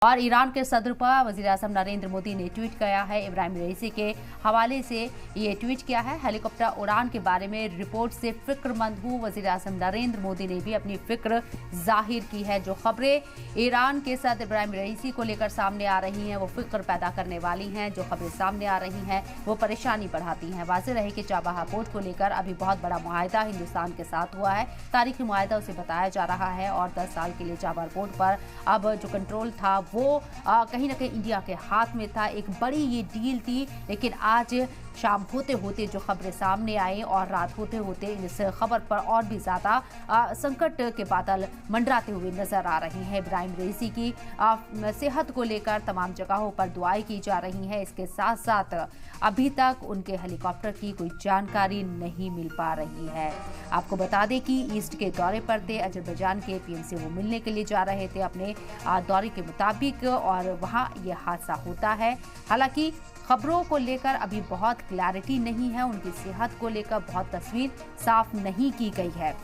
और ईरान के सदर पर वज़ीर-ए-आज़म नरेंद्र मोदी ने ट्वीट किया है। इब्राहिम रईसी के हवाले से ये ट्वीट किया है। हेलीकॉप्टर उड़ान के बारे में रिपोर्ट से फिक्रमंद हूँ। वज़ीर-ए-आज़म नरेंद्र मोदी ने भी अपनी फिक्र जाहिर की है। जो खबरें ईरान के सदर इब्राहिम रईसी को लेकर सामने आ रही हैं वो फिक्र पैदा करने वाली हैं। जो खबरें सामने आ रही हैं वो परेशानी बढ़ाती हैं। वाज़ेह रहे कि चाबहार पोर्ट को लेकर अभी बहुत बड़ा मुआहदा हिंदुस्तान के साथ हुआ है। तारीखी मुआहदा उसे बताया जा रहा है और 10 साल के लिए चाबहार पोर्ट पर अब जो कंट्रोल था वो कहीं ना कहीं इंडिया के हाथ में था। एक बड़ी ये डील थी, लेकिन आज शाम होते होते जो खबरें सामने आई और रात होते होते इस खबर पर और भी ज़्यादा संकट के बादल मंडराते हुए नजर आ रही हैं। इब्राहिम रईसी की सेहत को लेकर तमाम जगहों पर दुआएं की जा रही हैं। इसके साथ साथ अभी तक उनके हेलीकॉप्टर की कोई जानकारी नहीं मिल पा रही है। आपको बता दें कि ईस्ट के दौरे पर थे, अजरबैजान के पीएम से वो मिलने के लिए जा रहे थे अपने दौरे के मुताबिक, और वहाँ ये हादसा होता है। हालांकि खबरों को लेकर अभी बहुत क्लैरिटी नहीं है, उनकी सेहत को लेकर बहुत तस्वीर साफ नहीं की गई है।